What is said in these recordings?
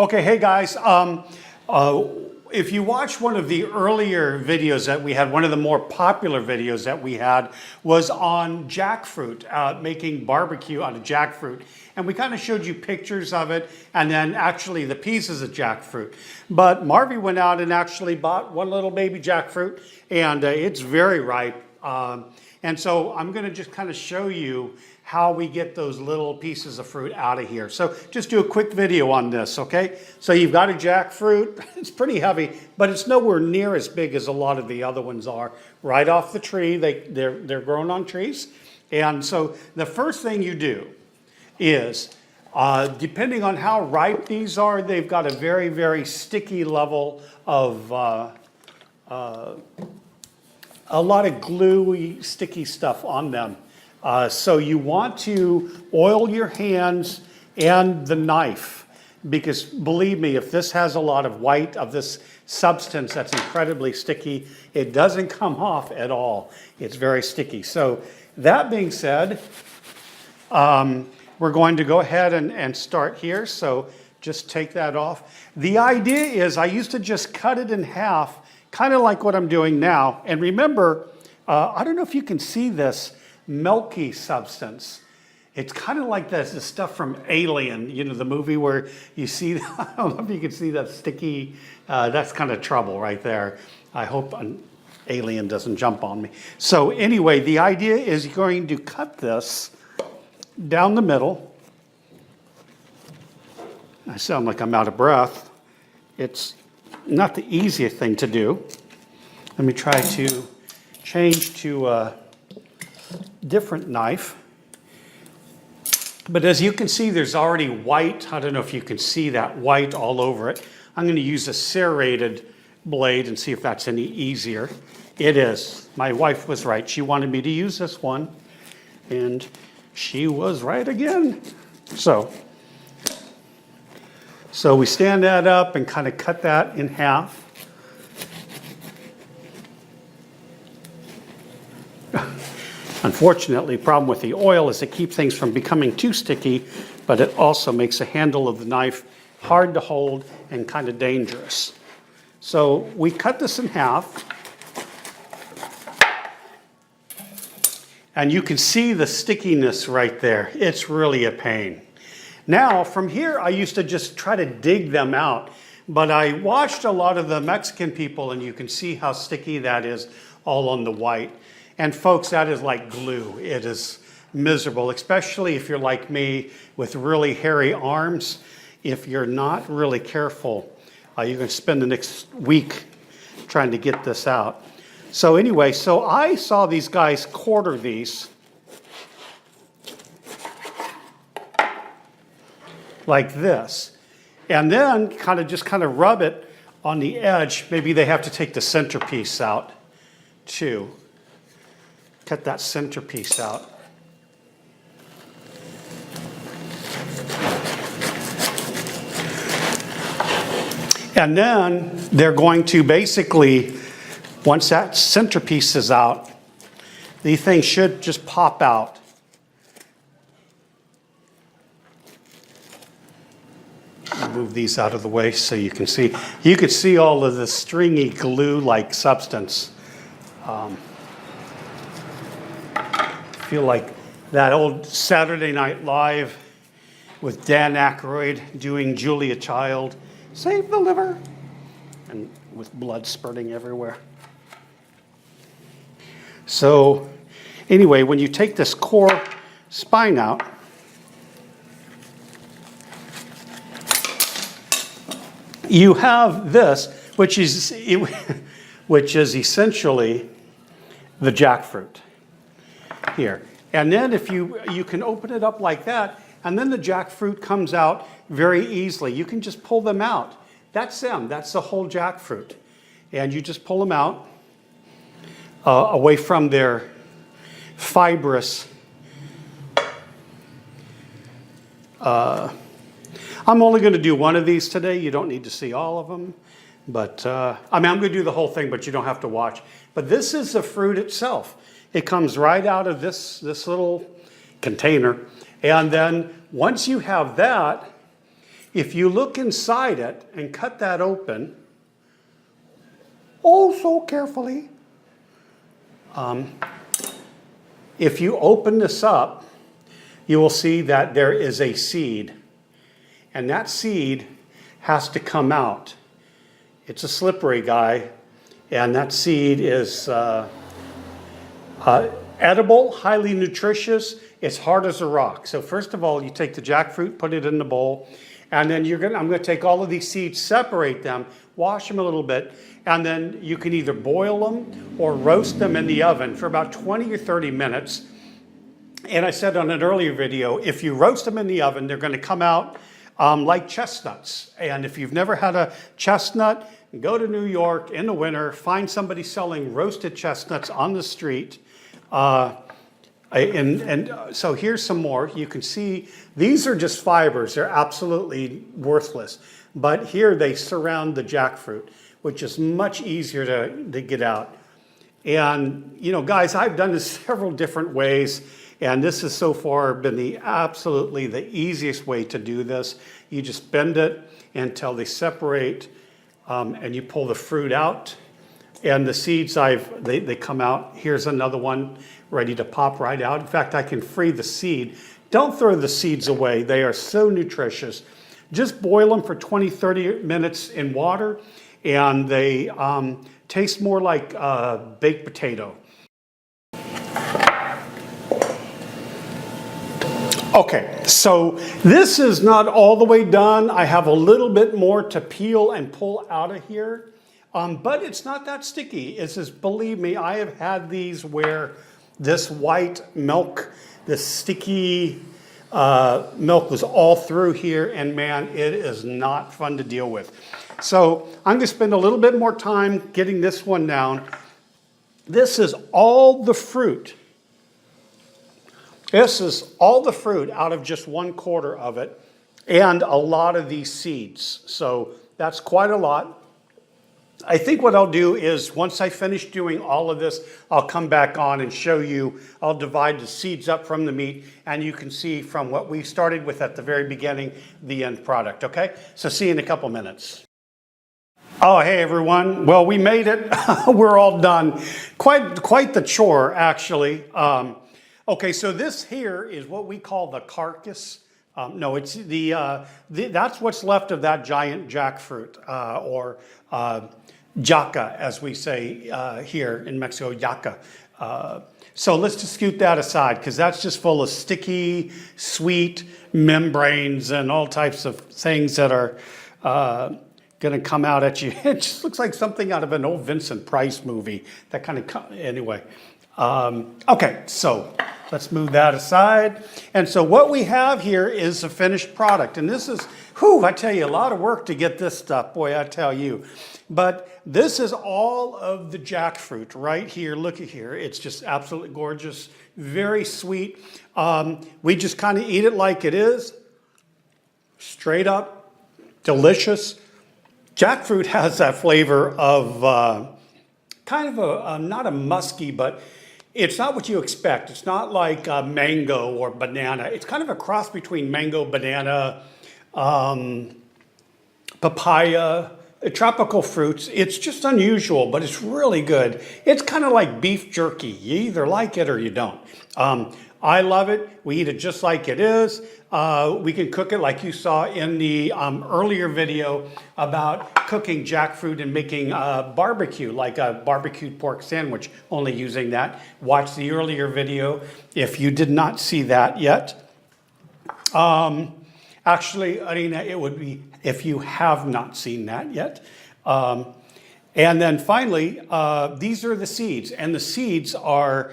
Okay, hey guys. If you watch one of the earlier videos that we had, one of the more popular videos that we had was on jackfruit, making barbecue out of jackfruit. And we kind of showed you pictures of it and then actually the pieces of jackfruit. But Marvy went out and actually bought one little baby jackfruit, and it's very ripe. And so I'm going to just kind of show you how we get those little pieces of fruit out of here. So just do a quick video on this, okay? So you've got a jackfruit. It's pretty heavy, but it's nowhere near as big as a lot of the other ones are. Right off the tree, they're grown on trees. And so the first thing you do is, depending on how ripe these are, they've got a very, very sticky level of a lot of gluey, sticky stuff on them. So you want to oil your hands and the knife, because believe me, if this has a lot of white of this substance that's incredibly sticky, it doesn't come off at all. It's very sticky. So that being said, we're going to go ahead and start here. So just take that off. The idea is I used to just cut it in half, kind of like what I'm doing now. And remember, I don't know if you can see this milky substance. It's kind of like the stuff from Alien, you know, the movie where you see, I don't know if you can see that sticky, that's kind of trouble right there. I hope an alien doesn't jump on me. So anyway, the idea is you're going to cut this down the middle. I sound like I'm out of breath. It's not the easiest thing to do. Let me try to change to a different knife. But as you can see, there's already white. I don't know if you can see that white all over it. I'm going to use a serrated blade and see if that's any easier. It is. My wife was right. She wanted me to use this one, and she was right again. So we stand that up and kind of cut that in half. Unfortunately, the problem with the oil is it keeps things from becoming too sticky, but it also makes the handle of the knife hard to hold and kind of dangerous. So we cut this in half. And you can see the stickiness right there. It's really a pain. Now, from here, I used to just try to dig them out. But I watched a lot of the Mexican people, and you can see how sticky that is all on the white. And folks, that is like glue. It is miserable, especially if you're like me with really hairy arms. If you're not really careful, you're going to spend the next week trying to get this out. So anyway, so I saw these guys quarter these like this. And then kind of rub it on the edge. Maybe they have to take the centerpiece out too. Cut that centerpiece out. And then they're going to basically, once that centerpiece is out, the thing should just pop out. Move these out of the way so you can see. You can see all of the stringy glue-like substance. Feel like that old Saturday Night Live with Dan Aykroyd doing Julia Child, save the liver, and with blood spurting everywhere. So anyway, when you take this core spine out, you have this, which is essentially the jackfruit here. And then if you can open it up like that, and then the jackfruit comes out very easily. You can just pull them out. That's them. That's the whole jackfruit. And you just pull them out away from their fibrous. I'm only going to do one of these today. You don't need to see all of them. But, I'm going to do the whole thing, but you don't have to watch. But this is the fruit itself. It comes right out of this little container. And then once you have that, If you look inside it and cut that open, oh so carefully, if you open this up, you will see that there is a seed. And that seed has to come out. It's a slippery guy. And that seed is edible, highly nutritious. It's hard as a rock. So first of all, you take the jackfruit, put it in the bowl. And then I'm going to take all of these seeds, separate them, wash them a little bit. And then you can either boil them or roast them in the oven for about 20 or 30 minutes. And I said on an earlier video, if you roast them in the oven, they're going to come out like chestnuts. And if you've never had a chestnut, go to New York in the winter, find somebody selling roasted chestnuts on the street. So here's some more. You can see these are just fibers. They're absolutely worthless. But here they surround the jackfruit, which is much easier to get out. And, you know, guys, I've done this several different ways. And this has so far been absolutely the easiest way to do this. You just bend it until they separate, and you pull the fruit out. And the seeds, they come out. Here's another one ready to pop right out. In fact, I can free the seed. Don't throw the seeds away. They are so nutritious. Just boil them for 20, 30 minutes in water, and they taste more like baked potato. Okay, so this is not all the way done. I have a little bit more to peel and pull out of here, but it's not that sticky. It's just, believe me, I have had these where this white milk, this sticky milk was all through here, and man, it is not fun to deal with. So I'm gonna spend a little bit more time getting this one down. This is all the fruit. This is all the fruit out of just 1/4 of it, and a lot of these seeds. So that's quite a lot. I think what I'll do is once I finish doing all of this, I'll come back on and show you. I'll divide the seeds up from the meat, and you can see from what we started with at the very beginning, the end product, okay? So see you in a couple minutes. Oh, hey everyone. Well, we made it. We're all done. Quite the chore, actually. Okay, so this here is what we call the carcass. No, it's that's what's left of that giant jackfruit, or jaca, as we say here in Mexico, yaca. So let's just scoot that aside, because that's just full of sticky, sweet membranes and all types of things that are going to come out at you. It just looks like something out of an old Vincent Price movie. That kind of, anyway. Okay, so let's move that aside. And so what we have here is a finished product. And this is, whew, I tell you, a lot of work to get this stuff, boy, I tell you. But this is all of the jackfruit right here. Look at here. It's just absolutely gorgeous, very sweet. We just kind of eat it like it is, straight up, delicious. Jackfruit has that flavor of kind of a, not a musky, but it's not what you expect. It's not like mango or banana. It's kind of a cross between mango, banana, papaya, tropical fruits. It's just unusual, but it's really good. It's kind of like beef jerky. You either like it or you don't. I love it. We eat it just like it is. We can cook it like you saw in the earlier video about cooking jackfruit and making barbecue, like a barbecued pork sandwich, only using that. Watch the earlier video if you did not see that yet. Actually, Arina, it would be if you have not seen that yet. And then finally, these are the seeds. And the seeds are,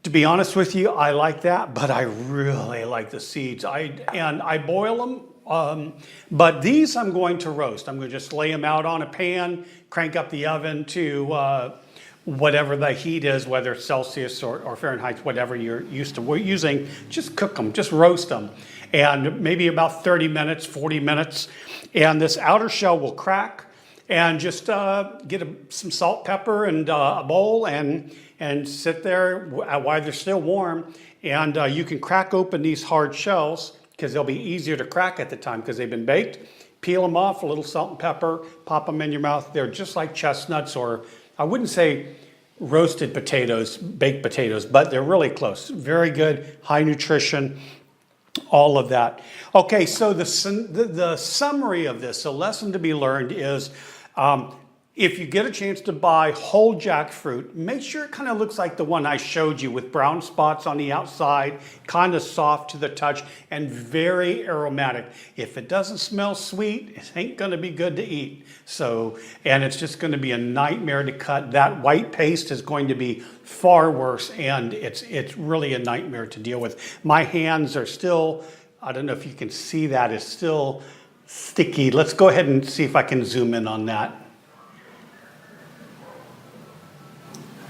to be honest with you, I like that, but I really like the seeds. I boil them, but these I'm going to roast. I'm going to just lay them out on a pan, crank up the oven to whatever the heat is, whether it's Celsius or Fahrenheit, whatever you're used to using. Just cook them, just roast them. And maybe about 30 minutes, 40 minutes. And this outer shell will crack. And just get some salt, pepper, and a bowl, and sit there while they're still warm. And you can crack open these hard shells, because they'll be easier to crack at the time because they've been baked. Peel them off, a little salt and pepper, pop them in your mouth. They're just like chestnuts, or I wouldn't say roasted potatoes, baked potatoes, but they're really close. Very good, high nutrition, all of that. Okay, so the summary of this, the lesson to be learned is, if you get a chance to buy whole jackfruit, make sure it kind of looks like the one I showed you with brown spots on the outside, kind of soft to the touch, and very aromatic. If it doesn't smell sweet, it ain't gonna be good to eat. So, and it's just gonna be a nightmare to cut. That white paste is going to be far worse, and it's really a nightmare to deal with. My hands are still, I don't know if you can see that, it's still sticky. Let's go ahead and see if I can zoom in on that.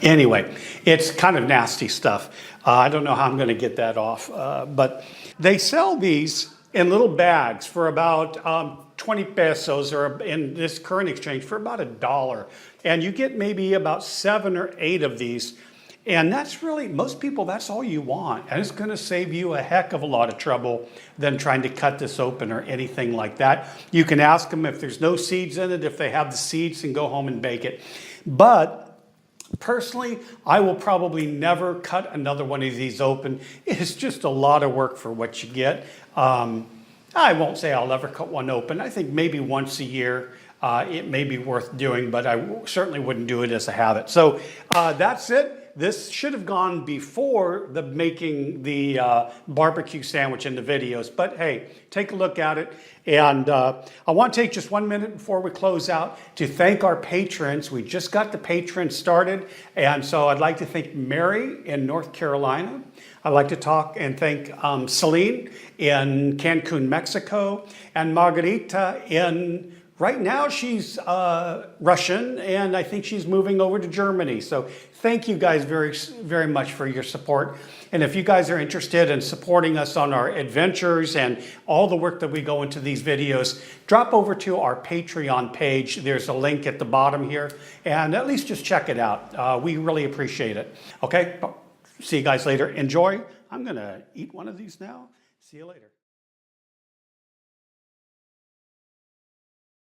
Anyway, it's kind of nasty stuff. I don't know how I'm going to get that off, but they sell these in little bags for about 20 pesos, or in this current exchange for about $1. And you get maybe about 7 or 8 of these. And that's really, most people, that's all you want. And it's going to save you a heck of a lot of trouble than trying to cut this open or anything like that. You can ask them if there's no seeds in it, if they have the seeds, and go home and bake it. But personally, I will probably never cut another one of these open. It's just a lot of work for what you get. I won't say I'll ever cut one open. I think maybe once a year it may be worth doing, but I certainly wouldn't do it as a habit. So that's it. This should have gone before the making the barbecue sandwich in the videos, but hey, take a look at it. And I want to take just 1 minute before we close out to thank our patrons. We just got the patrons started, and so I'd like to thank Mary in North Carolina. I'd like to talk and thank Celine in Cancun, Mexico, and Margarita in, right now she's Russian, and I think she's moving over to Germany. So thank you guys very, very much for your support. And if you guys are interested in supporting us on our adventures and all the work that we go into these videos, drop over to our Patreon page. There's a link at the bottom here, and at least just check it out. We really appreciate it. Okay, see you guys later. Enjoy. I'm gonna eat one of these now. See you later.